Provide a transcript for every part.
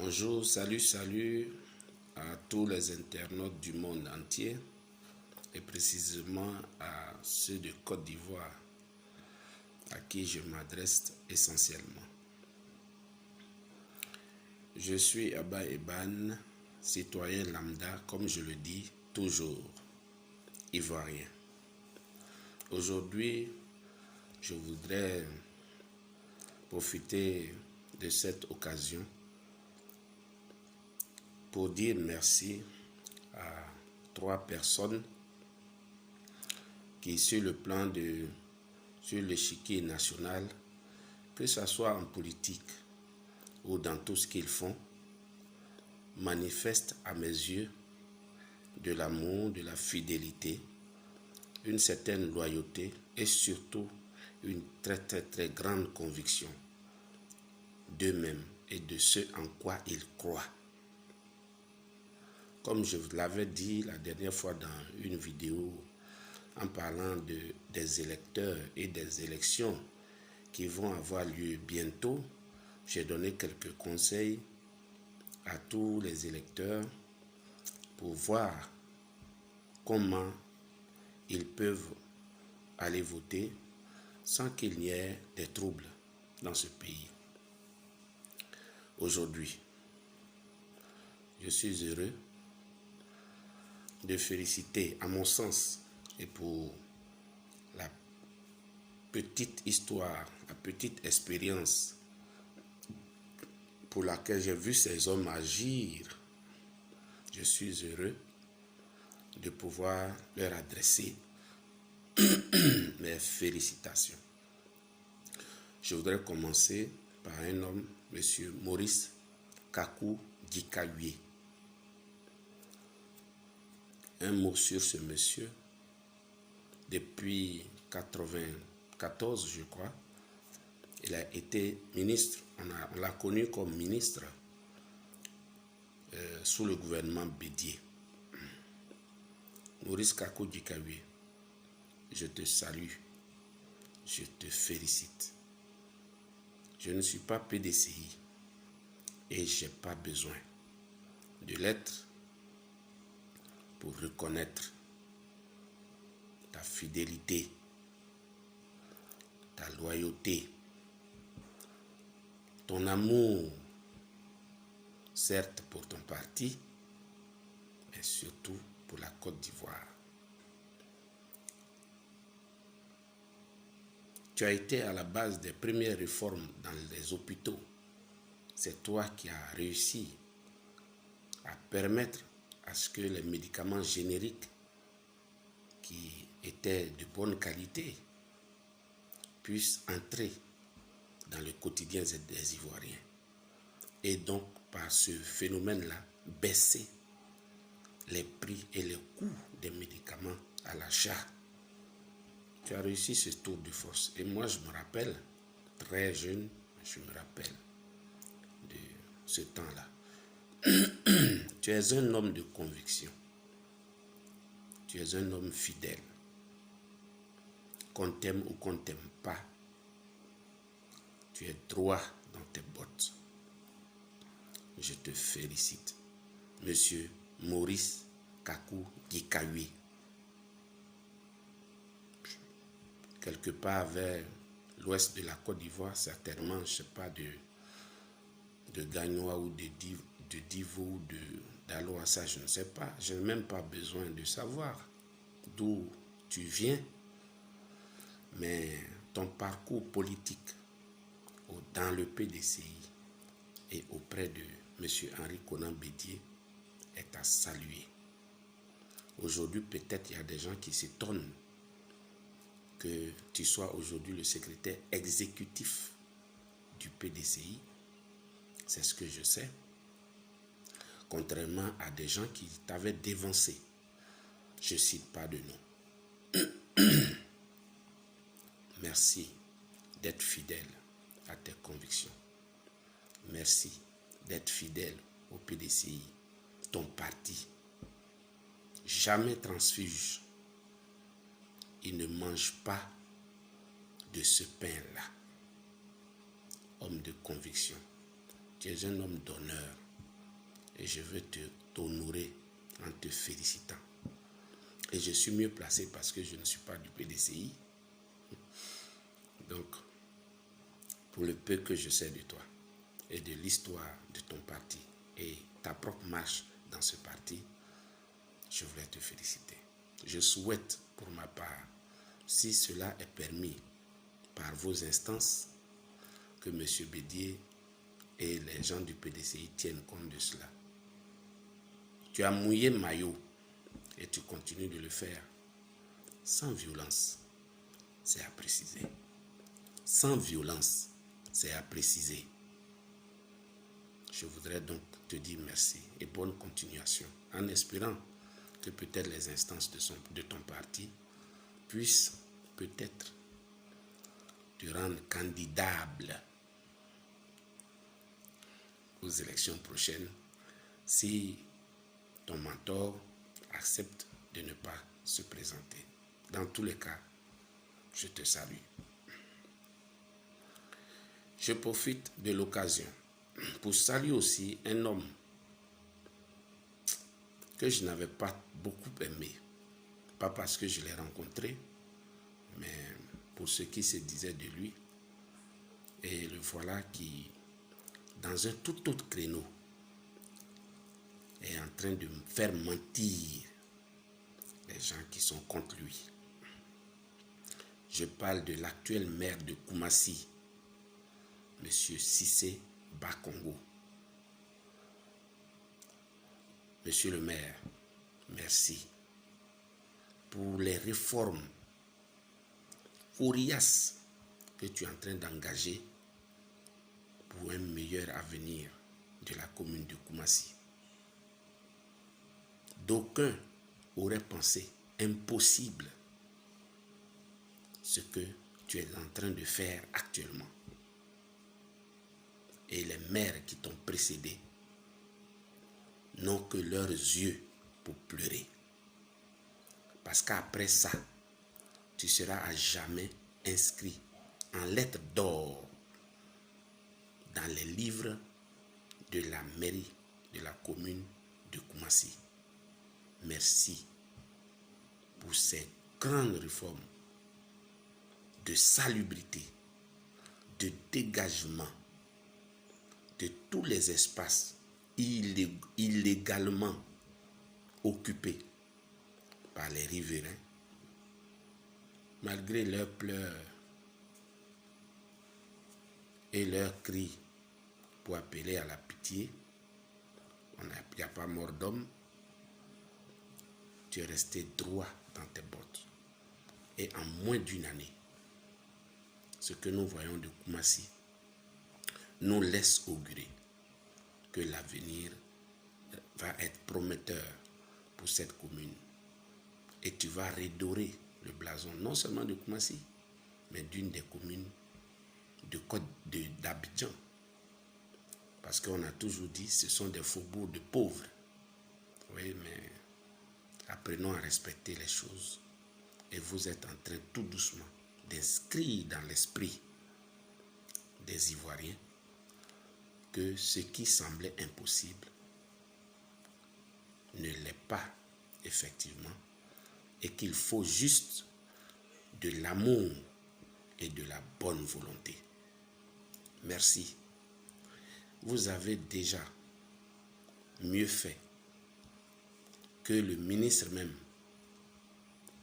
Bonjour, salut à tous les internautes du monde entier et précisément à ceux de Côte d'Ivoire à qui je m'adresse essentiellement. Je suis Abba Eban, citoyen lambda, comme je le dis toujours, ivoirien. Aujourd'hui, je voudrais profiter de cette occasion pour dire merci à 3 personnes qui, sur l'échiquier national, que ce soit en politique ou dans tout ce qu'ils font, manifestent à mes yeux de l'amour, de la fidélité, une certaine loyauté et surtout une très grande conviction d'eux-mêmes et de ce en quoi ils croient. Comme je vous l'avais dit la dernière fois dans une vidéo en parlant des électeurs et des élections qui vont avoir lieu bientôt, j'ai donné quelques conseils à tous les électeurs pour voir comment ils peuvent aller voter sans qu'il n'y ait des troubles dans ce pays. Aujourd'hui, je suis heureux de féliciter, à mon sens, et pour la petite histoire, la petite expérience pour laquelle j'ai vu ces hommes agir, je suis heureux de pouvoir leur adresser mes félicitations. Je voudrais commencer par un homme, M. Maurice Kakou Dikawie. Un mot sur ce monsieur. Depuis 1994, je crois, il a été ministre, on l'a connu comme ministre sous le gouvernement Bédié. Maurice Kakou Dikawie, je te salue, je te félicite. Je ne suis pas PDCI et je n'ai pas besoin de l'être pour reconnaître ta fidélité, ta loyauté, ton amour, certes pour ton parti, mais surtout pour la Côte d'Ivoire. Tu as été à la base des premières réformes dans les hôpitaux. C'est toi qui as réussi à permettre à ce que les médicaments génériques qui étaient de bonne qualité puissent entrer dans le quotidien des Ivoiriens. Et donc, par ce phénomène-là, baisser les prix et les coûts des médicaments à l'achat. Tu as réussi ce tour de force. Et moi, je me rappelle, très jeune, je me rappelle de ce temps-là. Tu es un homme de conviction. Tu es un homme fidèle. Qu'on t'aime ou qu'on ne t'aime pas, tu es droit dans tes bottes. Je te félicite, Monsieur Maurice Kakou Dikawie. Quelque part vers l'ouest de la Côte d'Ivoire, certainement, je ne sais pas, de Gagnoa ou de Divo ou d'Aloassa, je ne sais pas. Je n'ai même pas besoin de savoir d'où tu viens. Mais ton parcours politique dans le PDCI et auprès de M. Henri Konan Bédié est à saluer. Aujourd'hui, peut-être il y a des gens qui s'étonnent que tu sois aujourd'hui le secrétaire exécutif du PDCI. C'est ce que je sais. Contrairement à des gens qui t'avaient dévancé. Je ne cite pas de nom. Merci d'être fidèle à tes convictions. Merci d'être fidèle au PDCI, ton parti. Jamais transfuge. Il ne mange pas de ce pain-là. Homme de conviction. Tu es un homme d'honneur. et je veux t'honorer en te félicitant. Et je suis mieux placé parce que je ne suis pas du PDCI. Donc, pour le peu que je sais de toi et de l'histoire de ton parti et ta propre marche dans ce parti, je voulais te féliciter. Je souhaite pour ma part, si cela est permis par vos instances, que M. Bédier et les gens du PDCI tiennent compte de cela. Tu as mouillé maillot et tu continues de le faire sans violence, c'est à préciser. Sans violence, c'est à préciser. Je voudrais donc te dire merci et bonne continuation, en espérant que peut-être les instances de ton parti puissent peut-être te rendre candidable aux élections prochaines si ton mentor accepte de ne pas se présenter. Dans tous les cas, je te salue. Je profite de l'occasion pour saluer aussi un homme que je n'avais pas beaucoup aimé. Pas parce que je l'ai rencontré, mais pour ce qui se disait de lui. Et le voilà qui, dans un tout autre créneau, est en train de me faire mentir les gens qui sont contre lui. Je parle de l'actuel maire de Koumassi, M. Cissé Bakongo. Monsieur le maire, merci pour les réformes coriaces que tu es en train d'engager pour un meilleur avenir de la commune de Koumassi. D'aucuns auraient pensé impossible ce que tu es en train de faire actuellement. Et les maires qui t'ont précédé n'ont que leurs yeux pour pleurer. Parce qu'après ça, tu seras à jamais inscrit en lettres d'or dans les livres de la mairie de la commune de Koumassi. Merci pour ces grandes réformes de salubrité, de dégagement de tous les espaces illégalement occupés par les riverains, malgré leurs pleurs et leurs cris pour appeler à la pitié. Il n'y a pas mort d'homme. Tu es resté droit dans tes bottes. Et en moins d'une année, ce que nous voyons de Koumassi nous laisse augurer que l'avenir va être prometteur pour cette commune. Et tu vas redorer le blason, non seulement de Koumassi, mais d'une des communes d'Abidjan. Parce qu'on a toujours dit que ce sont des faubourgs de pauvres. Oui, mais apprenons à respecter les choses. Et vous êtes en train tout doucement d'inscrire dans l'esprit des Ivoiriens que ce qui semblait impossible ne l'est pas effectivement et qu'il faut juste de l'amour et de la bonne volonté. Merci. Vous avez déjà mieux fait que le ministre même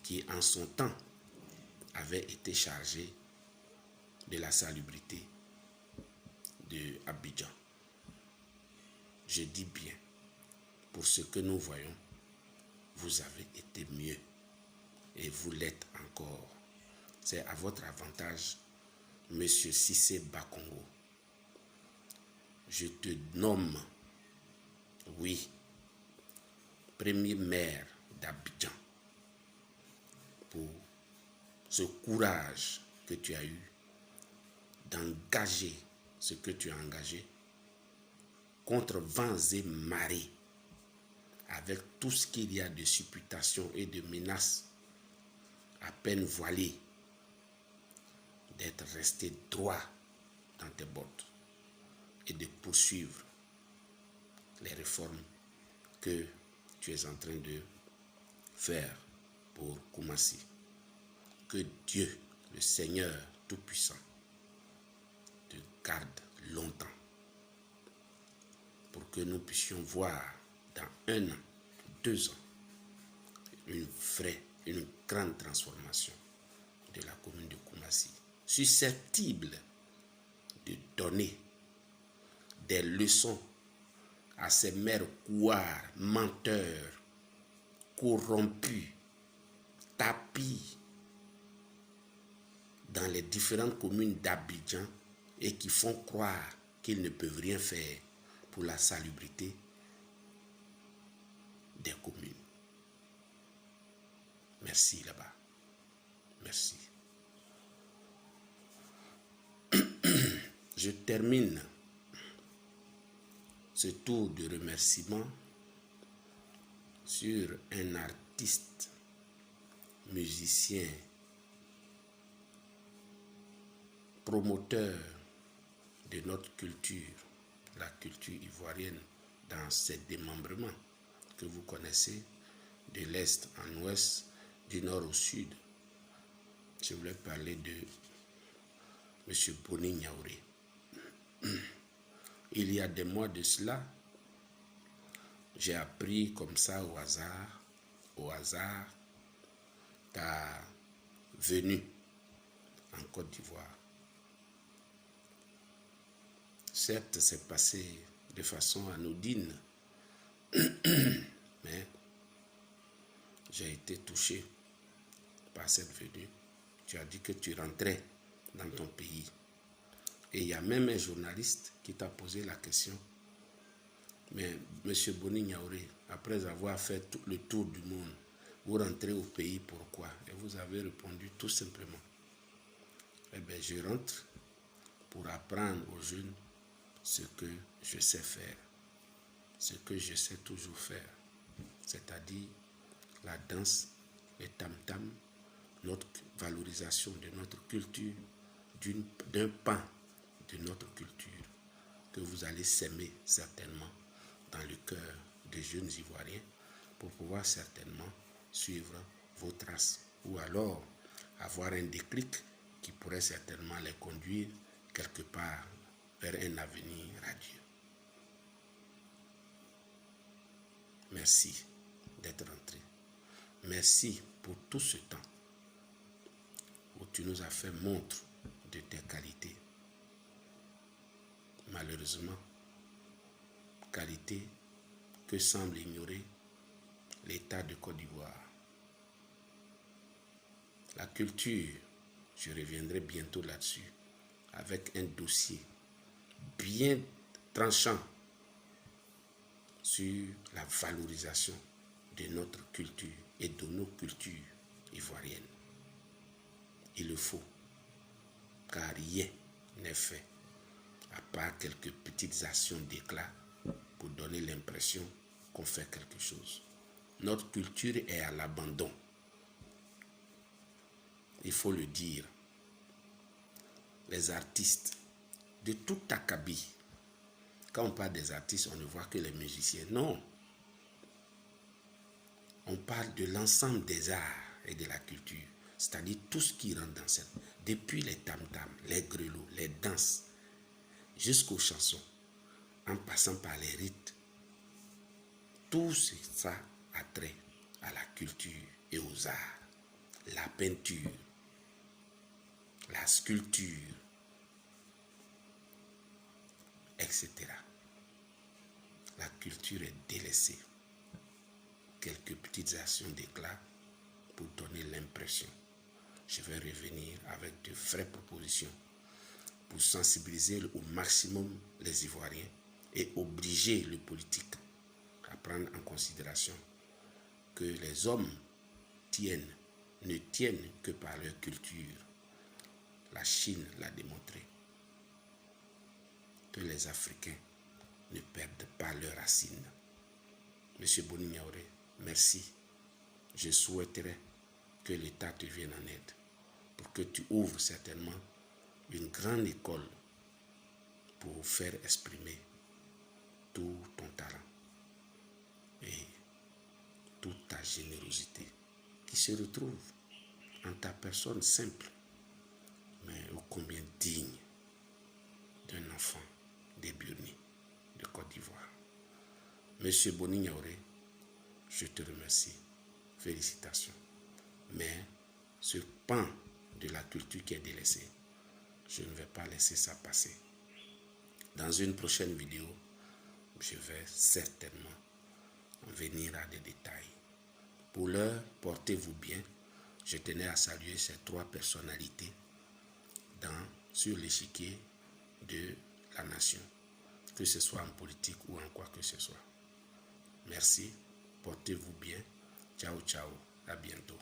qui en son temps avait été chargé de la salubrité de Abidjan. Je dis bien, pour ce que nous voyons, vous avez été mieux et vous l'êtes encore. C'est à votre avantage, Monsieur Cissé Bakongo. Je te nomme, oui, premier maire d'Abidjan pour ce courage que tu as eu d'engager ce que tu as engagé contre vents et marées, avec tout ce qu'il y a de supputation et de menaces à peine voilées, d'être resté droit dans tes bottes et de poursuivre les réformes que tu es en train de faire pour Koumassi. Que Dieu, le Seigneur Tout-Puissant, te garde longtemps pour que nous puissions voir dans 1 an, 2 ans, une grande transformation de la commune de Koumassi, susceptible de donner des leçons à ces maires couards, menteurs, corrompus, tapis dans les différentes communes d'Abidjan et qui font croire qu'ils ne peuvent rien faire pour la salubrité des communes. Merci là-bas. Merci. Je termine ce tour de remerciements sur un artiste, musicien, promoteur de notre culture, la culture ivoirienne dans ses démembrements que vous connaissez, de l'est en ouest, du nord au sud. Je voulais parler de M. Boni Niaouré. Il y a des mois de cela, j'ai appris comme ça au hasard, ta venue en Côte d'Ivoire. Certes, c'est passé de façon anodine, mais j'ai été touché par cette venue. Tu as dit que tu rentrais dans ton pays. Et il y a même un journaliste qui t'a posé la question. Mais M. Boni Niaouré, après avoir fait tout le tour du monde, vous rentrez au pays, pourquoi? Et vous avez répondu tout simplement. Eh bien, je rentre pour apprendre aux jeunes ce que je sais faire, ce que je sais toujours faire, c'est-à-dire la danse, les tam-tams, notre valorisation de notre culture, d'un pan de notre culture que vous allez s'aimer certainement dans le cœur des jeunes Ivoiriens pour pouvoir certainement suivre vos traces ou alors avoir un déclic qui pourrait certainement les conduire quelque part vers un avenir radieux. Merci d'être rentré. Merci pour tout ce temps où tu nous as fait montre de tes qualités. Malheureusement, qualité que semble ignorer l'État de Côte d'Ivoire. La culture, je reviendrai bientôt là-dessus, avec un dossier bien tranchant sur la valorisation de notre culture et de nos cultures ivoiriennes. Il le faut, car rien n'est fait, à part quelques petites actions d'éclat pour donner l'impression qu'on fait quelque chose. Notre culture est à l'abandon. Il faut le dire. Les artistes de tout acabit, quand on parle des artistes, on ne voit que les musiciens. Non. On parle de l'ensemble des arts et de la culture, c'est-à-dire tout ce qui rentre dans cette... Depuis les tam-tams, les grelots, les danses, jusqu'aux chansons, en passant par les rites. Tout ça a trait à la culture et aux arts. La peinture, la sculpture, etc. La culture est délaissée. Quelques petites actions d'éclat pour donner l'impression. Je vais revenir avec de vraies propositions pour sensibiliser au maximum les Ivoiriens et obliger le politique à prendre en considération que les hommes ne tiennent que par leur culture. La Chine l'a démontré. Que les Africains ne perdent pas leurs racines. Monsieur Boni Niaouré, merci. Je souhaiterais que l'État te vienne en aide pour que tu ouvres certainement une grande école pour faire exprimer tout ton talent. et toute ta générosité qui se retrouve en ta personne simple, mais ô combien digne d'un enfant des Burnis de Côte d'Ivoire. Monsieur Boni Niaouré, je te remercie. Félicitations. Mais ce pan de la culture qui est délaissé, je ne vais pas laisser ça passer. Dans une prochaine vidéo, je vais certainement venir à des détails. Pour l'heure, portez-vous bien. Je tenais à saluer ces trois personnalités sur l'échiquier de la nation, que ce soit en politique ou en quoi que ce soit. Merci, portez-vous bien. Ciao, ciao, à bientôt.